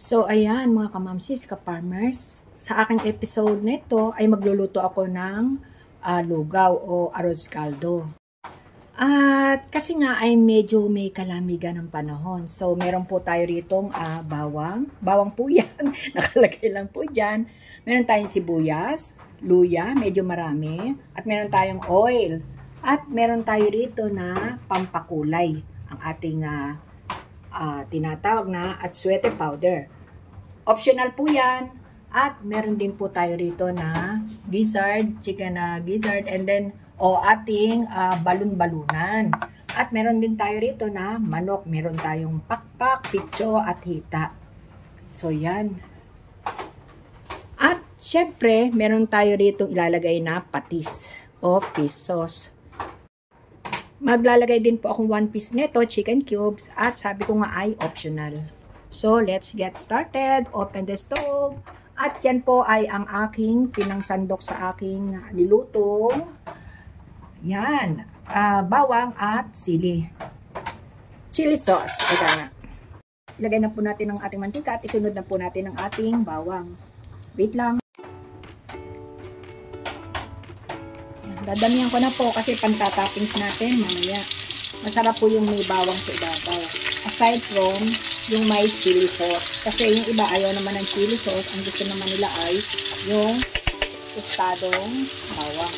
So, ayan mga kamamsis, ka-farmers. Sa aking episode nito ay magluluto ako ng lugaw o arroz caldo. At kasi nga ay medyo may kalamigan ng panahon. So, meron po tayo ritong bawang. Bawang po yan. Nakalagay lang po dyan. Meron tayong sibuyas, luya, medyo marami. At meron tayong oil. At meron tayo rito na pampakulay. Ang ating tinatawag na atsuete powder. Optional po yan. At meron din po tayo rito na gizzard, chicken na gizzard, and then ating balon-balunan. At meron din tayo rito na manok. Meron tayong pakpak, pitso, at hita. So, yan. At, syempre, meron tayo rito ilalagay na patis o fish sauce. Maglalagay din po akong 1 piece neto, chicken cubes, at sabi ko nga ay optional. So, let's get started. Open the stove. At yan po ay ang aking pinangsandok sa aking nilutong. Yan. Bawang at sili. Chili sauce. Ito nga. Ilagay na po natin ang ating mantika at isunod na po natin ang ating bawang. Wait lang. Dadamihan ko na po kasi pantatoppings natin mamaya. Masarap po yung may bawang sa ibabaw. Aside from yung may chili sauce. Kasi yung iba ayaw naman ng chili sauce. Ang gusto naman nila ay yung tostadong bawang.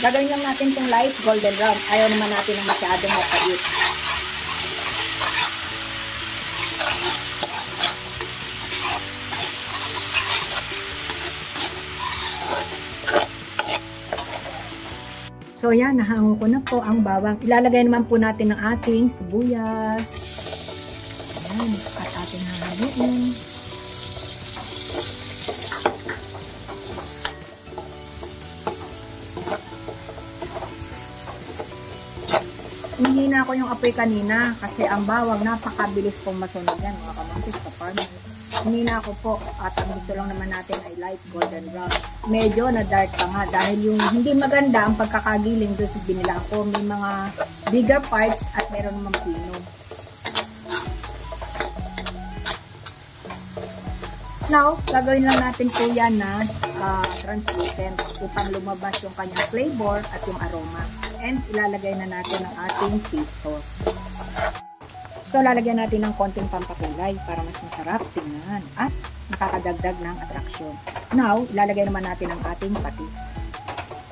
Gagawin lang natin itong light golden brown. Ayaw naman natin ng masyadong mapait. So yan, nahango ko na po ang bawang. Ilalagay naman po natin ang ating sibuyas. Ayan, at ating hahaluin. Hinihina ko yung apoy kanina kasi ang bawang napakabilis pong masunog yan mga kamangkis sa farmers. Hinihina ko po at ang gusto lang naman natin ay light golden brown. Medyo na dark pa nga dahil yung hindi maganda ang pagkakagiling doon sa binila ko. May mga bigger parts at meron namang pino. Now, gagawin lang natin po yan na translucent upang lumabas yung kanyang flavor at yung aroma. And ilalagay na natin ang ating fish sauce. So, lalagyan natin ng konting pampakulay para mas masarap tingnan at nakakadagdag ng attraction. Now, ilalagay naman natin ang ating patis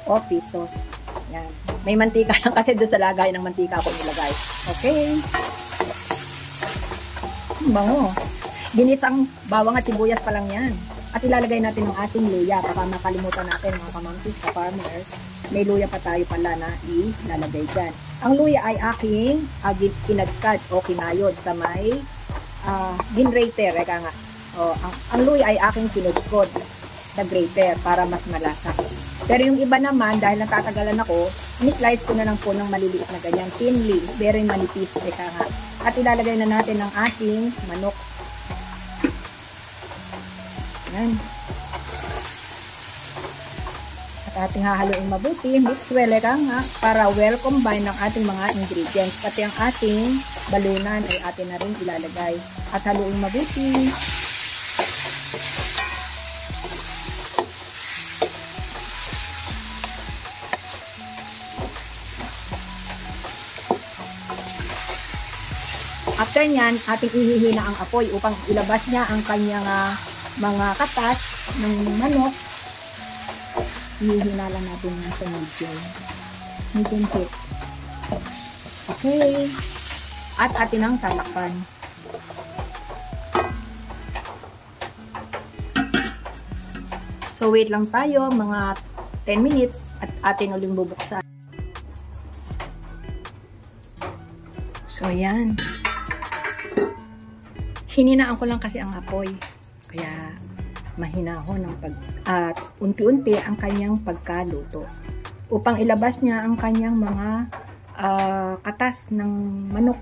o fish sauce. Yan. May mantika lang kasi doon sa lagay ng mantika ako nilagay. Okay. Bango. Ginisang bawang at sibuyas pa lang yan. At ilalagay natin ang ating luya. Baka makalimutan natin mga kamangkis sa farmers. May luya pa tayo pala na ilalagay dyan. Ang luya ay aking kinagkad o kinayod sa may ginrater. Eka nga. Ang luya ay aking kinudkod sa grater para mas malasa. Pero yung iba naman, dahil natatagalan ako, ni-slice ko na lang po ng maliliit na ganyan. Thinly, very manipis. Eka nga. At ilalagay na natin ang ating manok. Yan. At ating hahaluin mabuti, mix well nga para well combine ng ating mga ingredients. Pati ang ating balunan ay atin na rin ilalagay. At haluin mabuti. After nyan, ating ihihina ang apoy upang ilabas niya ang kanyang mga katas ng manok. Ihihina lang natin sa medium heat. Okay. At atin ang tatakpan. So wait lang tayo mga 10 minutes at atin uling bubuksan. So yan. Hininaan ko lang kasi ang apoy. Kaya mahinahon ng unti-unti ang kanyang pagkaluto. Upang ilabas niya ang kanyang mga katas ng manok.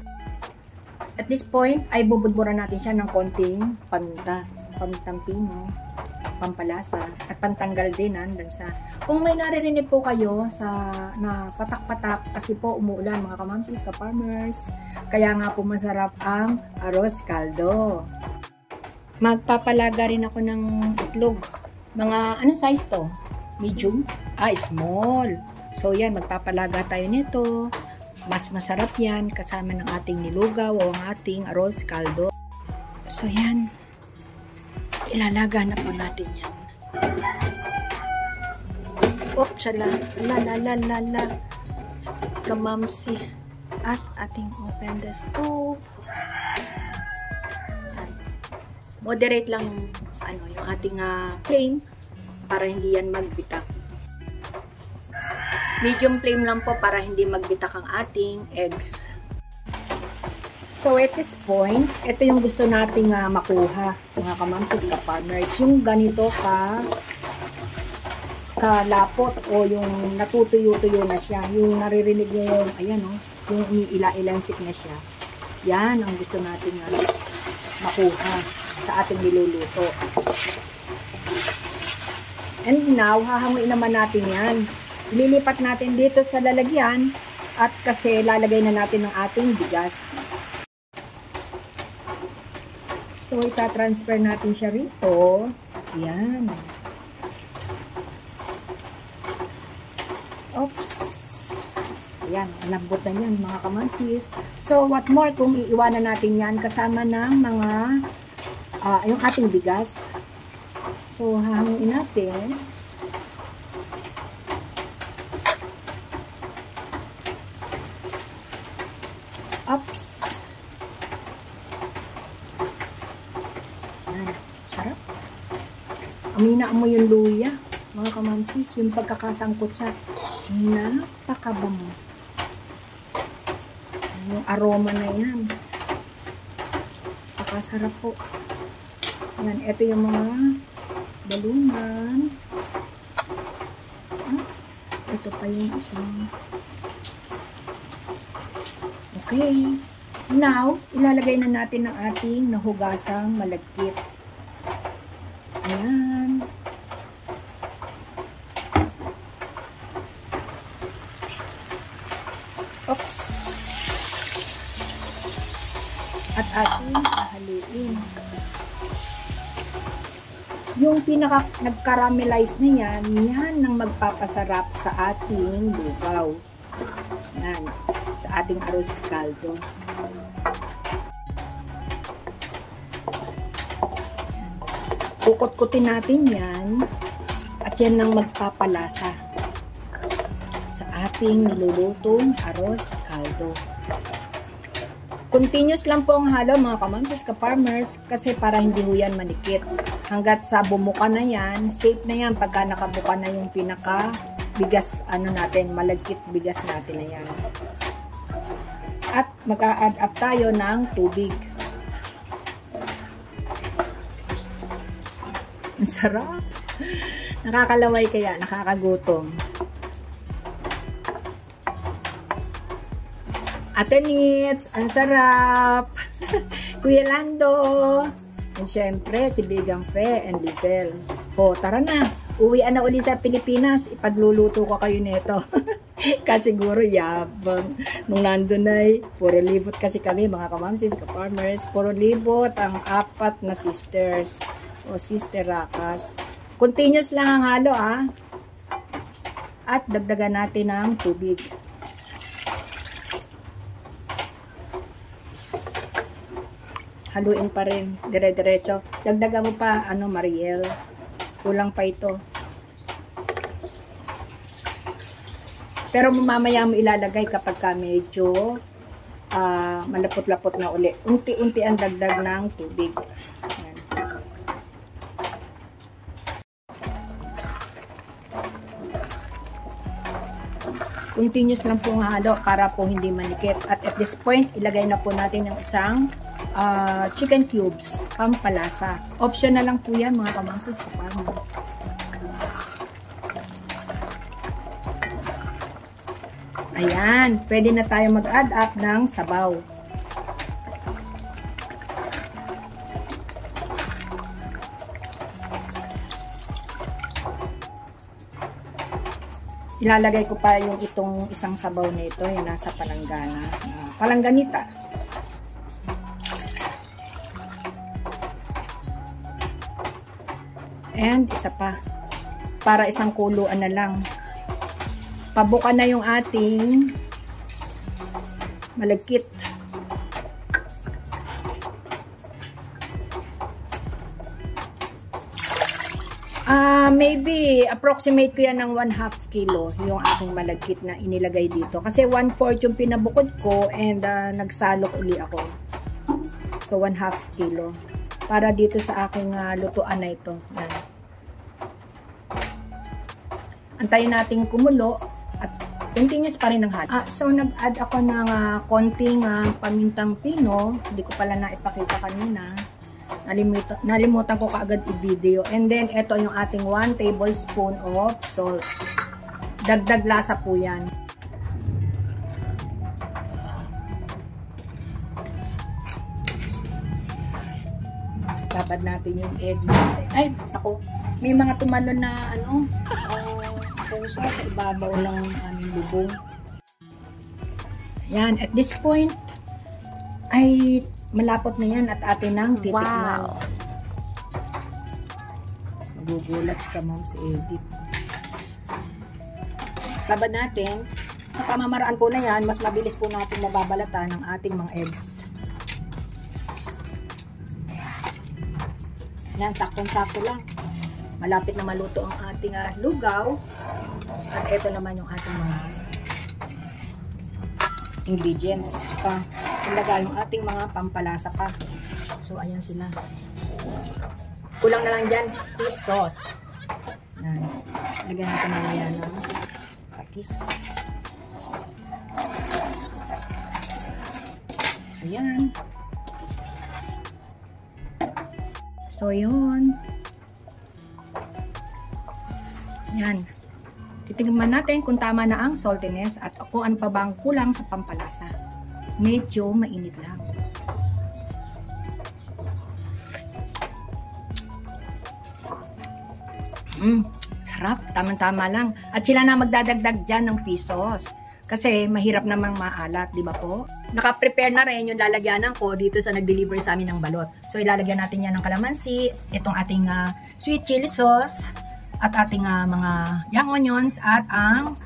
At this point, ay bubudburan natin siya ng konting paminta. Pamintang pino. pampalasa at pantanggal din ng lansa. Kung may naririnig po kayo sa na patak-patak kasi po umuulan mga kamamsis, ka-farmers, kaya nga po masarap ang arroz caldo. Magpapalaga rin ako ng itlog. Mga anong size to? Medium? Small. So yan, magpapalaga tayo nito. Mas masarap yan kasama ng ating nilugaw o ang ating arroz caldo. So yan, ilalaga na po natin yan. Oops, la kamamsi. At ating open the stove. Moderate lang yung ating flame para hindi yan magbitak. Medium flame lang po para hindi magbitak ang ating eggs. So, at this point, ito yung gusto nating makuha, mga kamamsis, ka-farmers. Yung ganito kalapot o yung natutuyo-tuyo na siya. Yung naririnig nyo yung, ayan o, yung ila-ilansik na siya. Yan ang gusto nating makuha sa ating niluluto. And now, hahanguin naman natin yan. Ililipat natin dito sa lalagyan at kasi lalagay na natin ang ating bigas. So, ita-transfer natin siya rito. Ayan. Oops. Ayan, lambot na yan mga kamansis. So, what more kung iiwanan natin yan kasama ng mga yung ating bigas. So, hahanguin natin. Oops. Sarap. Amoy na amoy yung luya. Mga kamansis, yung pagkakasangkot siya. Napakabango. Yung aroma na yan. Napakasarap po. Yan, ito yung mga balunan. Ito pa yung isang. Okay. Now, ilalagay na natin ang ating nahugasang malagkit. Ayan. Oops. At ating hahaluin. Yung pinaka nag-caramelize na yan, yan ang magpapasarap sa ating lugaw. Yan. Sa ating arroz caldo. Kukut-kutin natin yan at yan ang magpapalasa sa ating nilulutong arroz caldo. Continuous lang po ang halo mga kamamsis, ka-farmers kasi para hindi ho yan manikit. Hanggat sa bumuka na yan, safe na yan pagka nakabuka na yung pinaka bigas natin, malagkit bigas natin na yan. At mag-a-add up tayo ng tubig. Ang sarap. Nakakalaway kaya, nakakagutom. Ate Nits, ang sarap. Kuya Lando. And syempre, si Bigang Fe and Lizelle. O, tara na. Uwian na uli sa Pilipinas. Ipagluluto ko kayo nito. Kasi siguro yabang. Nung nandun ay, puro libot kasi kami, mga kamamsis, ka-farmers. Puro libot ang 4 na sisters. O sister rakas. Continuous lang ang halo at dagdagan natin ng tubig. Haluin pa rin dire-diretso. Dagdagan mo pa Mariel. Kulang pa ito. Pero mamaya mo ilalagay kapag ka medyo malapot-lapot na uli. Unti-unti ang dagdag ng tubig. Ayan. Continuous lang po ang halo para po hindi manikit. At at this point, ilagay na po natin yung isang chicken cubes, pampalasa. Optional lang po yan mga kamangsis, ka-farmers. Ayan, pwede na tayo mag-add up ng sabaw. Ilalagay ko pa yung itong isang sabaw na ito, yung nasa palanggana. Palangganita. And isa pa. Para isang kuluan na lang. Pabuka na yung ating malagkit. Maybe approximate ko yan ng 1/2 kilo yung aking malagkit na inilagay dito. Kasi 1/4 yung pinabukod ko and nagsalok uli ako. So 1/2 kilo. Para dito sa aking lutuan na ito. Yan. Antayin natin kumulo at continuous pa rin ang halo. So nag-add ako ng konting pamintang pino. Hindi ko pala naipakita kanina. Nalimutan ko kaagad i-video. And then, ito yung ating 1 tablespoon of salt. Dagdag lasa po yan. Babad natin yung egg. Ay, ako. May mga tumalon na, pusa sa ibabaw ng aming bubong. Yan. At this point, ay malapot na yan at atin nang titikman. Wow! Magugulat ka, Ma'am, si Edith. Babad natin. Sa pamamaraan po na yan, mas mabilis po natin mababalatan ng ating mga eggs. Yan, saktong-sakto lang. Malapit na maluto ang ating lugaw. At ito naman yung ating mga ingredients. Ilagay yung ating mga pampalasa pa. So, ayan sila. Kulang na lang dyan, fish sauce. Ayan. Lagyan natin mamaya ng patis. Ayan. So, yun. Ayan. Titignan natin kung tama na ang saltiness at kung ano pa bang kulang sa pampalasa. Medyo mainit lang. Sarap. Tama-tama lang. At sila na magdadagdag dyan ng pesos. Kasi mahirap namang maalat, di ba po? Naka-prepare na rin yung lalagyanan ko dito sa nag-deliver sa amin ng balot. So ilalagyan natin yan ng kalamansi, itong ating sweet chili sauce, at ating mga young onions, at ang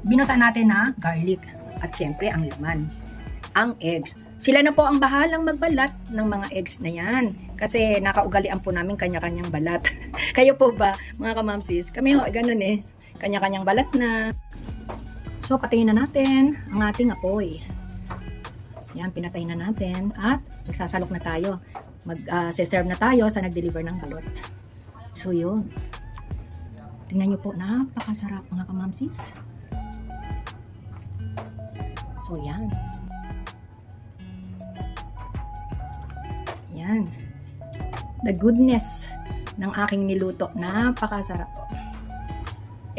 binusan natin na garlic. At syempre ang laman. Ang eggs. Sila na po ang bahalang magbalat ng mga eggs na yan. Kasi nakaugalian po namin kanya-kanyang balat. Kayo po ba, mga kamamsis? Kami ho, ganun eh. Kanya-kanyang balat na. So, patayin na natin ang ating apoy. Yan, pinatay na natin. At magsasalok na tayo. Mag-serve na tayo sa nag-deliver ng balot. So, yun. Tingnan nyo po, napakasarap mga kamamsis. So, yan. Yan. The goodness ng aking niluto. Napakasarap po.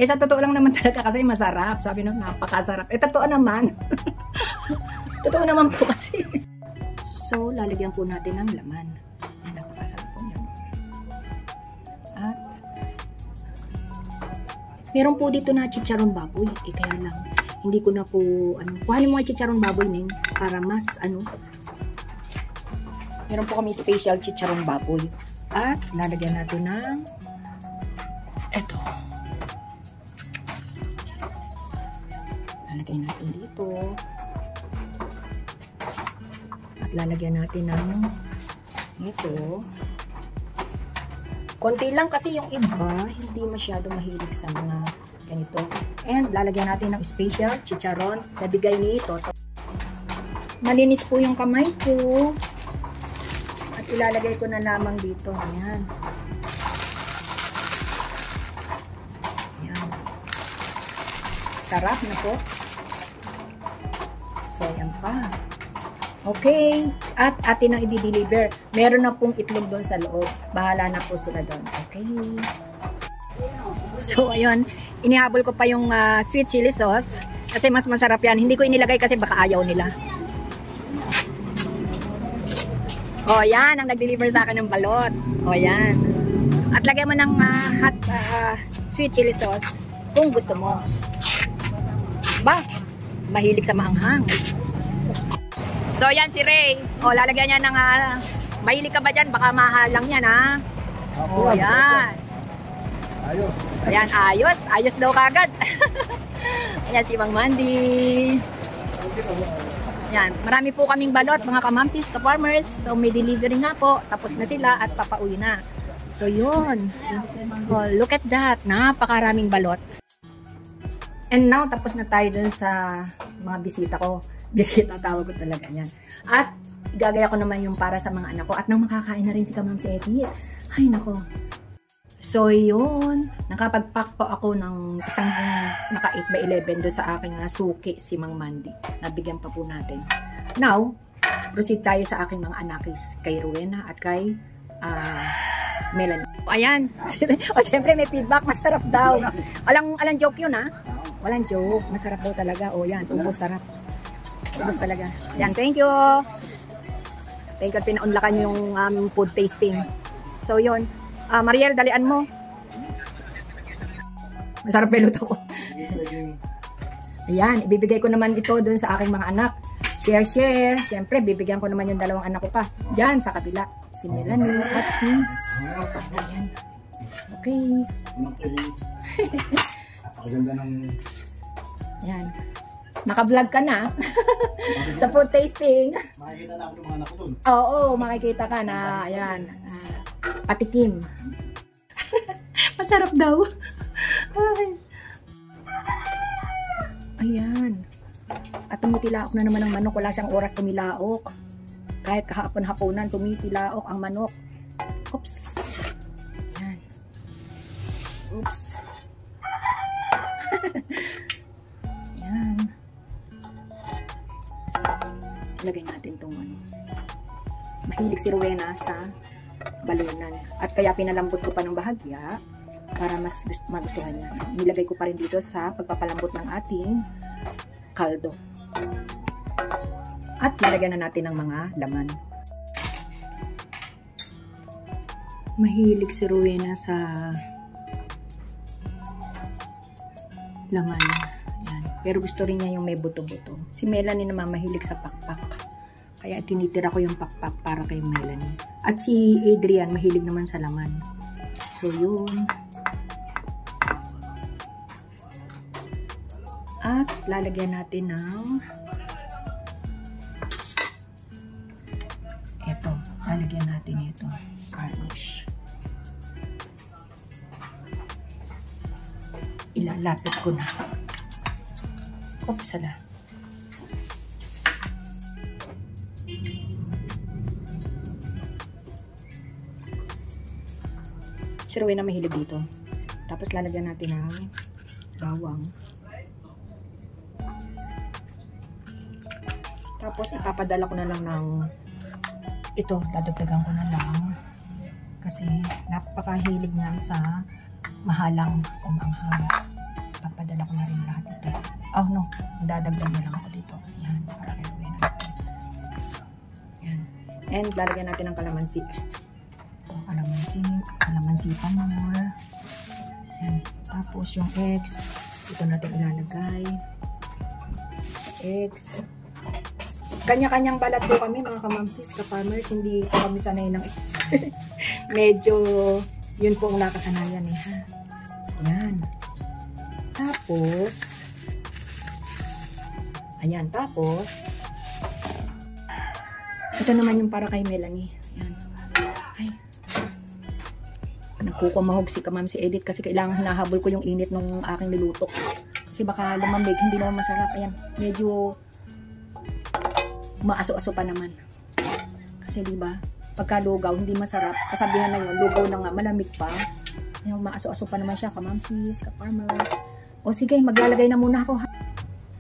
Sa totoo lang naman talaga kasi masarap. Sabi nung napakasarap. Totoo naman. Totoo naman po kasi. So, lalagyan po natin ng laman. Napakasarap po yan. At, meron po dito na chicharon baboy. Kaya lang, hindi ko na po, kuhanin mo yung chicharon baboy ning para mas, meron po kami special chicharon baboy. At, lalagyan natin ng eto. Lalagyan natin dito. At lalagyan natin ng ito. Konti lang kasi yung iba, hindi masyado mahilig sa mga ganito. And lalagyan natin ng special chicharon na bigay ni Toto. Malinis po yung kamay ko. At ilalagay ko na lamang dito. Ayan. Ayan. Sarap na po. So, ayan pa. Okay. At atin ang i-deliver. Meron na pong itlog doon sa loob. Bahala na po sila doon. Okay. So, ayun. Inihabol ko pa yung sweet chili sauce. Kasi mas masarap yan. Hindi ko inilagay kasi baka ayaw nila. O, yan. Ang nag-deliver sa akin ng balot. O, yan. At lagay mo ng hot sweet chili sauce. Kung gusto mo. Ba? Mahilig sa maanghang. So, yan si Ray. O, lalagyan niya ng... mahilig ka ba dyan? Baka mahal lang yan, ha? O, yan. Ayos. Ayan, ayos. Ayos daw kagad. Ayan si Mang Mandy. Yan, marami po kaming balot, mga kamamsis, ka-farmers. So, may delivery nga po. Tapos na sila at papauwi na. So, yun. Oh, look at that. Napakaraming balot. And now, tapos na tayo dun sa mga bisita ko. Bisita tawag ko talaga yan. At, gagaya ko naman yung para sa mga anak ko. At nang makakain na rin si Kamam si Edith. Ay, nako. So, yun. Nakapag-pack po ako ng isang naka 8x11 doon sa aking suki, si Mang Mandy. Nabigyan pa po natin. Now, proceed tayo sa aking mga anakis. Kay Rowena at kay Melanie. Ayan. O, syempre may feedback. Masarap daw. Walang joke yun, ha? Walang joke. Masarap daw talaga. O, yan. Ubos sarap. Ubos talaga. Ayan. Thank you. Thank you. Pinaunlakan yung food tasting. So, yun. Mariel, dalian mo. Masarap pelot ako. Ayan, ibibigay ko naman ito dun sa aking mga anak. Share. Siyempre, bibigyan ko naman yung dalawang anak ko pa. Diyan, sa kabila. Si Melanie at si... Ayan. Okay. Napakaganda ng... Ayan. Naka-vlog ka na. Sa food tasting. Makikita na ako ng mga anak ko dun. Oo, makikita ka na. Ayan. Patikim. Masarap daw. Ay. Ayan. At tumitilaok na naman ang manok. Wala siyang oras tumilaok. Kahit kahapon-hapunan, tumitilaok ang manok. Oops. Ayan. Oops. Ayan. Lagay natin itong ano. Mahilig si Rowena sa balunan. At kaya pinalambot ko pa ng bahagya para mas magustuhan niya. Nilagay ko pa rin dito sa pagpapalambot ng ating kaldo. At lalagyan na natin ng mga laman. Mahilig si Rowena sa laman. Yan. Pero gusto rin niya yung may buto-buto. Si Melanie naman mahilig sa pakpak. Kaya tinitira ko yung pakpak para kay Melanie. At si Adrian mahilig naman sa laman. So yun. At lalagyan natin ng ito. Lalagyan natin ito. Garnish. Ilalapit ko na. Oops, sala. Si Rowena mahilig dito. Tapos lalagyan natin ng bawang. Tapos ipapadala ko na lang ng ito, dadagdagan ko na lang kasi napakahilig niya sa mahalang o manghang. Papadala ko na rin lahat ito. Oh no, dadagdag na lang ako dito. Ayan, para kay Rowena. Ayan. And lalagyan natin ng kalamansi. Kalamansi pa more. Ayan. Tapos yung eggs, ito natin ilalagay. Eggs. Kanya-kanyang balat po kami mga kamamsis, ka-farmers. Hindi po kami sanay ng medyo yun po ang nakasanayan eh. Ha? Ayan. Tapos ayan. Tapos ito naman yung para kay Melanie. Ayan. Ay. Nagkukumahog si Kamam si Edith kasi kailangan hinahabol ko yung init ng aking niluto. Kasi baka lumambig, hindi naman masarap. Ayan. Medyo maaso-aso pa naman. Kasi diba, pagka lugaw, hindi masarap. Kasabihan na yun, lugaw na nga, malamig pa. Yung maaso-aso pa naman siya, kamamsis, ka-farmers. O sige, maglalagay na muna ako.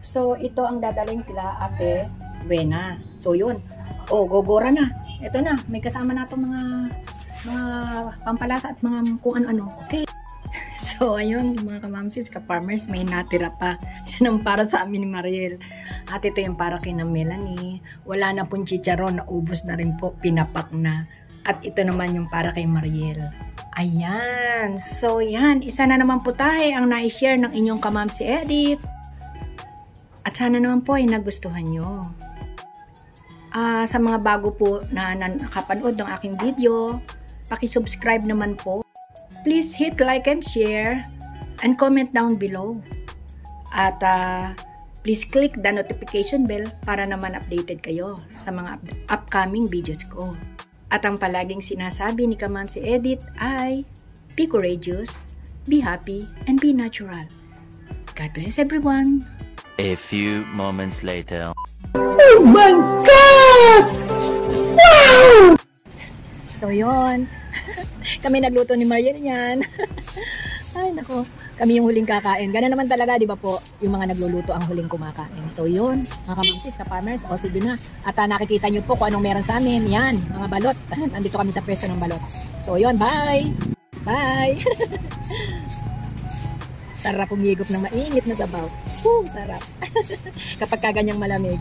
So, ito ang dadaling kila Ate Rowena. So, yun. O, gogora na. Ito na, may kasama na itong mga pampalasa at mga kung ano-ano. Okay. So, ayun, mga kamamsis, ka-farmers, may natira pa. Yan ang para sa amin ni Mariel. At ito yung para kay na Melanie. Wala na pong chicharon, naubos na rin po, pinapak na. At ito naman yung para kay Mariel. Ayan. So, yan. Isa na naman po tayo ang na-share ng inyong Kamamsi Edit. At sana naman po ay nagustuhan nyo. Sa mga bago po na nakapanood ng aking video, paki-subscribe naman po. Please hit like and share and comment down below. At please click the notification bell para naman updated kayo sa mga upcoming videos ko. At ang palaging sinasabi ni Kamamsi Edit ay, be courageous, be happy, and be natural. God bless everyone! A few moments later. Oh my God! Wow! So yun, kami nagluto ni Mariel niyan. Ay nako, kami yung huling kakain. Ganun naman talaga, di ba po, yung mga nagluluto ang huling kumakain. So yun, mga kamamsis, ka-farmers, o sige na. At nakikita nyo po kung anong meron sa amin. Yan, mga balot. Nandito kami sa pwesto ng balot. So yun, bye! Bye! Sarap umigop ng mainit na sabaw. Sarap. Kapag kaganyang malamig.